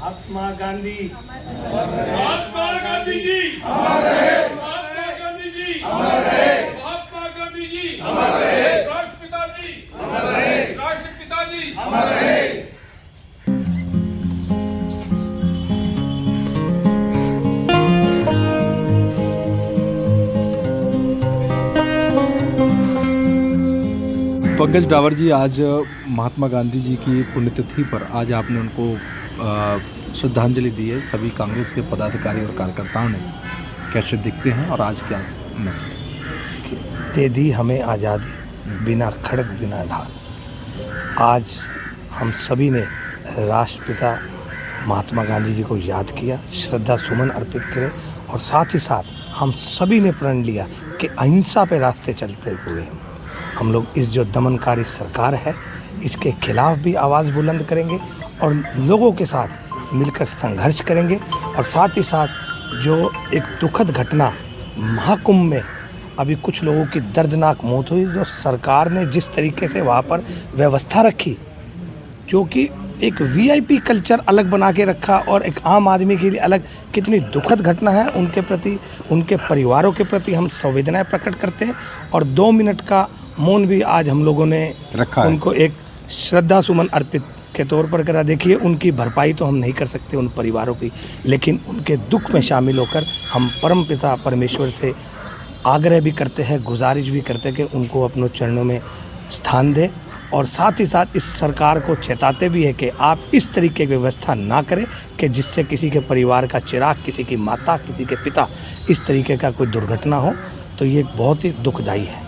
महात्मा गांधी जी महात्मा गांधी जी अमर रहे, राष्ट्रपिता जी अमर रहे। पंकज डावर जी, आज महात्मा गांधी जी की पुण्यतिथि पर आज आपने उनको श्रद्धांजलि दी है। सभी कांग्रेस के पदाधिकारी और कार्यकर्ताओं ने कैसे दिखते हैं और आज क्या मैसेज? दे दी हमें आज़ादी बिना खड़क बिना ढाल। आज हम सभी ने राष्ट्रपिता महात्मा गांधी जी को याद किया, श्रद्धा सुमन अर्पित करे और साथ ही साथ हम सभी ने प्रण लिया कि अहिंसा पे रास्ते चलते हुए हम लोग इस जो दमनकारी सरकार है इसके खिलाफ भी आवाज़ बुलंद करेंगे और लोगों के साथ मिलकर संघर्ष करेंगे। और साथ ही साथ जो एक दुखद घटना महाकुंभ में अभी कुछ लोगों की दर्दनाक मौत हुई, जो सरकार ने जिस तरीके से वहाँ पर व्यवस्था रखी, जो कि एक वीआईपी कल्चर अलग बना के रखा और एक आम आदमी के लिए अलग, कितनी दुखद घटना है। उनके प्रति, उनके परिवारों के प्रति हम संवेदनाएं प्रकट करते हैं और 2 मिनट का मौन भी आज हम लोगों ने रखा है। उनको एक श्रद्धा सुमन अर्पित के तौर पर करा। देखिए, उनकी भरपाई तो हम नहीं कर सकते उन परिवारों की, लेकिन उनके दुख में शामिल होकर हम परमपिता परमेश्वर से आग्रह भी करते हैं, गुजारिश भी करते हैं कि उनको अपनों चरणों में स्थान दे। और साथ ही साथ इस सरकार को चेताते भी है कि आप इस तरीके की व्यवस्था ना करें कि जिससे किसी के परिवार का चिराग, किसी की माता, किसी के पिता, इस तरीके का कोई दुर्घटना हो। तो ये बहुत ही दुखदायी है।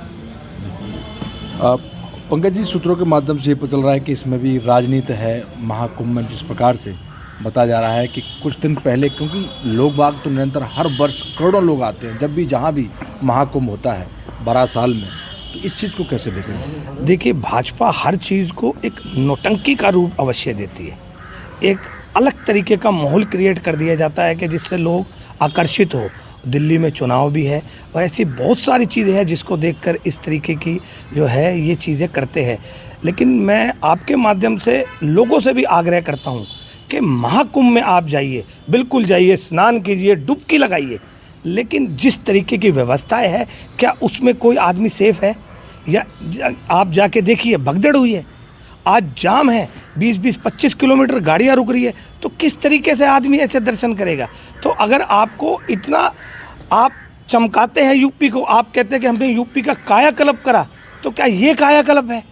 पंकज जी, सूत्रों के माध्यम से ये पता चल रहा है कि इसमें भी राजनीति है। महाकुंभ में जिस प्रकार से बताया जा रहा है कि कुछ दिन पहले, क्योंकि लोग बाग तो निरंतर हर वर्ष करोड़ों लोग आते हैं जब भी जहाँ भी महाकुंभ होता है 12 साल में, तो इस चीज़ को कैसे देख रहे हैं? देखिए, भाजपा हर चीज़ को एक नौटंकी का रूप अवश्य देती है। एक अलग तरीके का माहौल क्रिएट कर दिया जाता है कि जिससे लोग आकर्षित हो। दिल्ली में चुनाव भी है और ऐसी बहुत सारी चीज़ें हैं जिसको देखकर इस तरीके की जो है ये चीज़ें करते हैं। लेकिन मैं आपके माध्यम से लोगों से भी आग्रह करता हूँ कि महाकुंभ में आप जाइए, बिल्कुल जाइए, स्नान कीजिए, डुबकी लगाइए, लेकिन जिस तरीके की व्यवस्थाएं है, क्या उसमें कोई आदमी सेफ है? या आप जाके देखिए, भगदड़ हुई है, आज जाम है, 20-20, 25 किलोमीटर गाड़ियाँ रुक रही है, तो किस तरीके से आदमी ऐसे दर्शन करेगा? तो अगर आपको इतना आप चमकाते हैं यूपी को, आप कहते हैं कि हमने यूपी का कायाकल्प करा, तो क्या ये कायाकल्प है?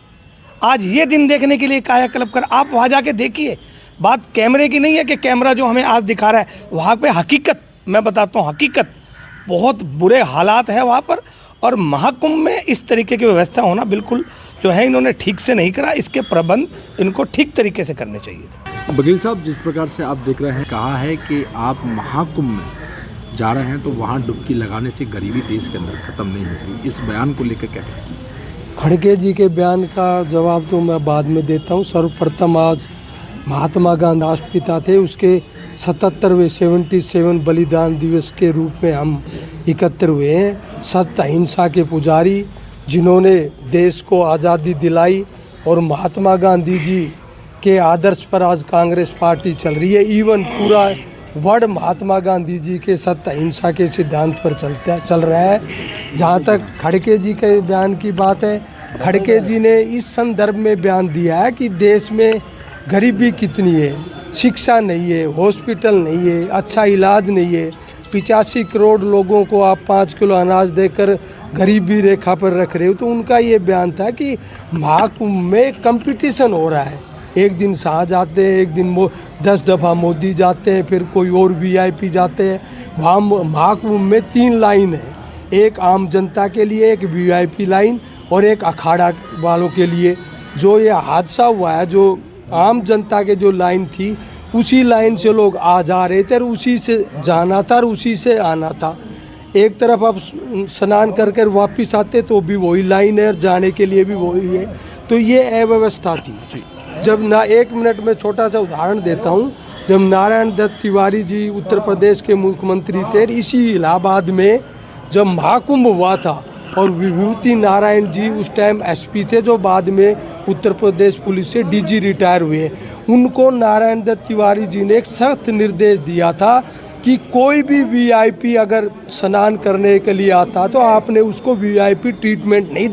आज ये दिन देखने के लिए कायाकल्प कर, आप वहाँ जाके देखिए। बात कैमरे की नहीं है कि कैमरा जो हमें आज दिखा रहा है, वहाँ पे हकीकत मैं बताता हूँ, हकीकत बहुत बुरे हालात है वहाँ पर। और महाकुंभ में इस तरीके की व्यवस्था होना बिल्कुल जो है इन्होंने ठीक से नहीं करा। इसके प्रबंध इनको ठीक तरीके से करने चाहिए। बघेल साहब, जिस प्रकार से आप देख रहे हैं, कहा है कि आप महाकुंभ में जा रहे हैं तो वहाँ डुबकी लगाने से गरीबी देश के अंदर खत्म नहीं होगी, इस बयान को लेकर क्या कहें? खड़गे जी के बयान का जवाब तो मैं बाद में देता हूँ। सर्वप्रथम आज महात्मा गांधी राष्ट्रपिता थे, उसके 77वें 77 बलिदान दिवस के रूप में हम एकत्र हुए हैं। सत्य अहिंसा के पुजारी जिन्होंने देश को आज़ादी दिलाई और महात्मा गांधी जी के आदर्श पर आज कांग्रेस पार्टी चल रही है। इवन पूरा वर्ल्ड महात्मा गांधी जी के सत्य अहिंसा के सिद्धांत पर चल रहा है। जहाँ तक खड़गे जी के बयान की बात है, खड़गे जी ने इस संदर्भ में बयान दिया है कि देश में गरीबी कितनी है, शिक्षा नहीं है, हॉस्पिटल नहीं है, अच्छा इलाज नहीं है। 85 करोड़ लोगों को आप 5 किलो अनाज देकर गरीबी रेखा पर रख रहे हो। तो उनका ये बयान था कि महाकुंभ में कंपटीशन हो रहा है। एक दिन शाह जाते हैं, एक दिन 10 दफ़ा मोदी जाते हैं, फिर कोई और वीआईपी जाते हैं। वहाँ महाकुंभ में 3 लाइन है, एक आम जनता के लिए, एक वीआईपी लाइन और एक अखाड़ा वालों के लिए। जो ये हादसा हुआ है, जो आम जनता के जो लाइन थी, उसी लाइन से लोग आ जा रहे थे और उसी से जाना था और उसी से आना था। एक तरफ आप स्नान कर कर वापस आते तो भी वही लाइन है और जाने के लिए भी वही है। तो ये अव्यवस्था थी। जब ना, 1 मिनट में छोटा सा उदाहरण देता हूँ। जब नारायण दत्त तिवारी जी उत्तर प्रदेश के मुख्यमंत्री थे, इसी इलाहाबाद में जब महाकुंभ हुआ था, और विभूति नारायण जी उस टाइम एसपी थे, जो बाद में उत्तर प्रदेश पुलिस से डीजी रिटायर हुए। उनको नारायण दत्त तिवारी जी ने एक सख्त निर्देश दिया था कि कोई भी वीआईपी अगर स्नान करने के लिए आता तो आपने उसको वीआईपी ट्रीटमेंट नहीं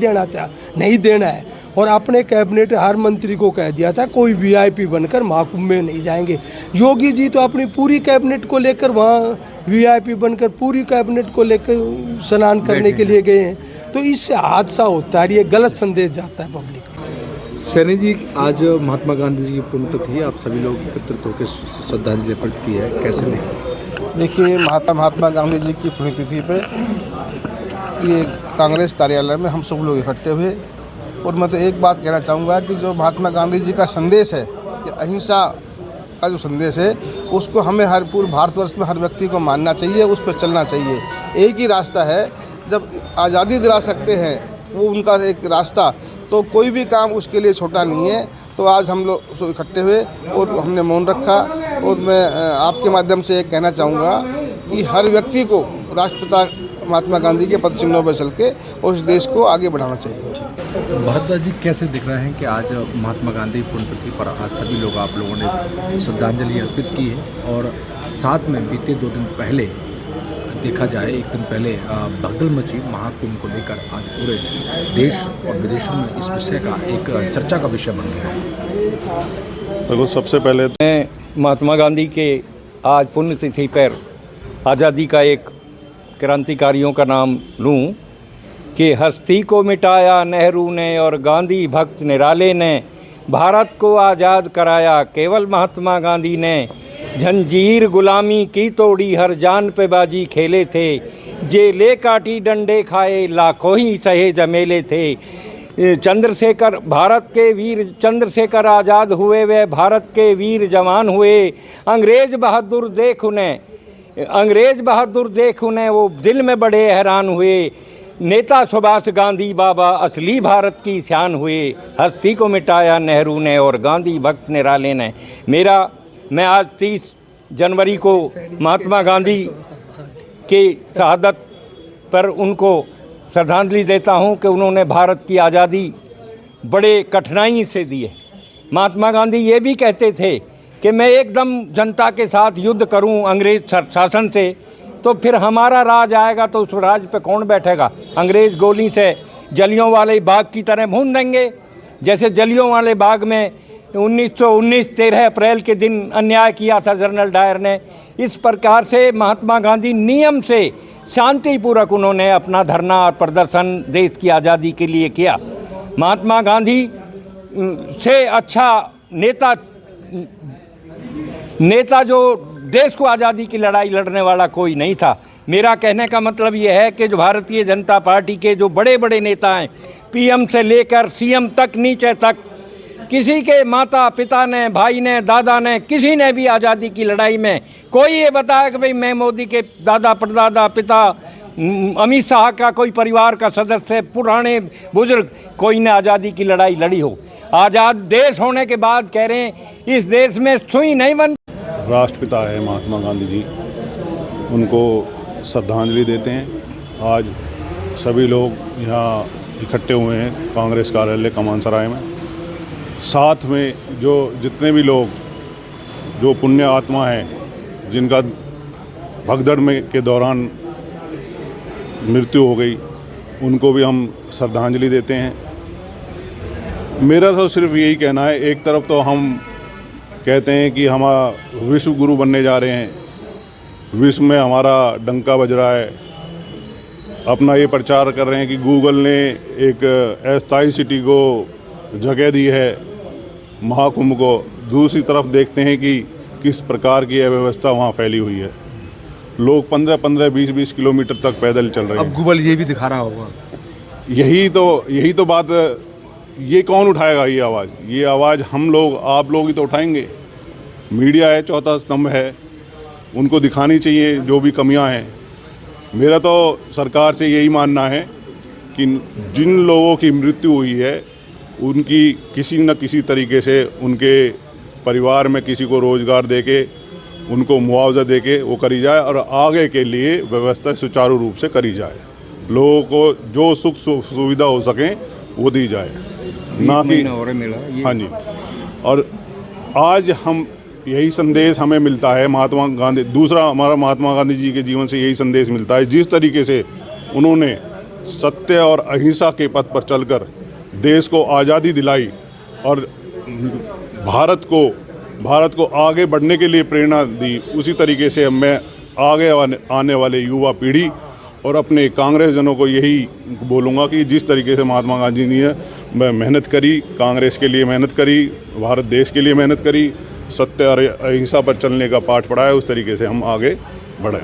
देना है। और अपने कैबिनेट हर मंत्री को कह दिया था कोई वीआईपी बनकर महाकुंभ में नहीं जाएंगे। योगी जी तो अपनी पूरी कैबिनेट को लेकर वहाँ वीआईपी बनकर पूरी कैबिनेट को लेकर स्नान करने के लिए गए हैं। तो इससे हादसा होता है, ये गलत संदेश जाता है पब्लिक को। सैनी जी, आज महात्मा गांधी जी की पुण्यतिथि, आप सभी लोग एकत्रित होकर श्रद्धांजलि अर्पित की है, कैसे देखें? देखिए, महात्मा गांधी जी की पुण्यतिथि पे ये कांग्रेस कार्यालय में हम सब लोग इकट्ठे हुए और मैं तो एक बात कहना चाहूँगा कि जो महात्मा गांधी जी का संदेश है कि अहिंसा का जो संदेश है उसको हमें हर पूरे भारतवर्ष में हर व्यक्ति को मानना चाहिए, उस पर चलना चाहिए। एक ही रास्ता है, जब आज़ादी दिला सकते हैं वो उनका एक रास्ता, तो कोई भी काम उसके लिए छोटा नहीं है। तो आज हम लोग सब इकट्ठे हुए और हमने मौन रखा और मैं आपके माध्यम से एक कहना चाहूँगा कि हर व्यक्ति को राष्ट्रपिता महात्मा गांधी के पद चिन्हों पर चल के और इस देश को आगे बढ़ाना चाहिए। भारद्वाज जी, कैसे दिख रहे हैं कि आज महात्मा गांधी पुण्यतिथि पर आज सभी लोग आप लोगों ने श्रद्धांजलि अर्पित की है और साथ में बीते 2 दिन पहले देखा जाए, 1 दिन पहले भगदड़ मची महाकुंभ को लेकर आज पूरे देश और विदेशों में इस विषय का एक चर्चा का विषय बन गया है। तो सबसे पहले मैं महात्मा गांधी के आज पुण्यतिथि पर आज़ादी का एक क्रांतिकारियों का नाम लूं कि हस्ती को मिटाया नेहरू ने और गांधी भक्त निराले ने, भारत को आज़ाद कराया केवल महात्मा गांधी ने, जंजीर गुलामी की तोड़ी हर जान पे बाजी खेले थे, जेले काटी डंडे खाए लाखों ही सहे जमेले थे। चंद्रशेखर भारत के वीर चंद्रशेखर आज़ाद हुए, वे भारत के वीर जवान हुए, अंग्रेज बहादुर देख उन्हें वो दिल में बड़े हैरान हुए, नेता सुभाष गांधी बाबा असली भारत की शान हुए, हस्ती को मिटाया नेहरू ने और गांधी भक्त निराले ने। मैं आज 30 जनवरी को महात्मा गांधी के शहादत पर उनको श्रद्धांजलि देता हूं कि उन्होंने भारत की आज़ादी बड़े कठिनाई से दी है। महात्मा गांधी ये भी कहते थे कि मैं एकदम जनता के साथ युद्ध करूं अंग्रेज शासन से, तो फिर हमारा राज आएगा तो उस राज पे कौन बैठेगा? अंग्रेज गोली से जलियांवाले बाग की तरह भून देंगे। जैसे जलियांवाले बाग में 1919 13 अप्रैल के दिन अन्याय किया था जनरल डायर ने, इस प्रकार से महात्मा गांधी नियम से शांतिपूर्वक उन्होंने अपना धरना और प्रदर्शन देश की आज़ादी के लिए किया। महात्मा गांधी से अच्छा नेता जो देश को आज़ादी की लड़ाई लड़ने वाला कोई नहीं था। मेरा कहने का मतलब ये है कि जो भारतीय जनता पार्टी के जो बड़े बड़े नेता हैं, पीएम से लेकर सीएम तक, नीचे तक, किसी के माता पिता ने, भाई ने, दादा ने, किसी ने भी आज़ादी की लड़ाई में कोई ये बताया कि भाई मैं मोदी के दादा परदादा पिता, अमित शाह का कोई परिवार का सदस्य, पुराने बुजुर्ग, कोई ने आज़ादी की लड़ाई लड़ी हो। आज़ाद देश होने के बाद कह रहे हैं इस देश में सुई नहीं बन। राष्ट्रपिता है महात्मा गांधी जी, उनको श्रद्धांजलि देते हैं। आज सभी लोग यहाँ इकट्ठे हुए हैं कांग्रेस कार्यालय कमानसराय में। साथ में जो जितने भी लोग जो पुण्य आत्मा हैं जिनका भगदड़ में के दौरान मृत्यु हो गई, उनको भी हम श्रद्धांजलि देते हैं। मेरा तो सिर्फ यही कहना है, एक तरफ तो हम कहते हैं कि हम विश्व गुरु बनने जा रहे हैं, विश्व में हमारा डंका बज रहा है, अपना ये प्रचार कर रहे हैं कि गूगल ने एक अस्थायी सिटी को जगह दी है महाकुंभ को। दूसरी तरफ देखते हैं कि किस प्रकार की अव्यवस्था वहाँ फैली हुई है। लोग 15-15, 20-20 किलोमीटर तक पैदल चल रहे हैं। अब गूगल ये भी दिखा रहा होगा। यही तो बात, ये कौन उठाएगा ये आवाज़? ये आवाज़ हम लोग, आप लोग ही तो उठाएंगे। मीडिया है, चौथा स्तंभ है, उनको दिखानी चाहिए जो भी कमियां हैं। मेरा तो सरकार से यही मानना है कि जिन लोगों की मृत्यु हुई है उनकी किसी न किसी तरीके से उनके परिवार में किसी को रोज़गार देके, उनको मुआवजा देके वो करी जाए और आगे के लिए व्यवस्था सुचारू रूप से करी जाए। लोगों को जो सुख सुविधा हो सके वो दी जाए, ना कि और मिला ये। हाँ जी। और आज हम यही संदेश हमें मिलता है महात्मा गांधी, दूसरा हमारा महात्मा गांधी जी के जीवन से यही संदेश मिलता है, जिस तरीके से उन्होंने सत्य और अहिंसा के पथ पर चलकर देश को आज़ादी दिलाई और भारत को आगे बढ़ने के लिए प्रेरणा दी, उसी तरीके से मैं आगे आने वाले युवा पीढ़ी और अपने कांग्रेस जनों को यही बोलूँगा कि जिस तरीके से महात्मा गांधी जी ने मेहनत करी, कांग्रेस के लिए मेहनत करी, भारत देश के लिए मेहनत करी, सत्य और अहिंसा पर चलने का पाठ पढ़ाया, उस तरीके से हम आगे बढ़ें।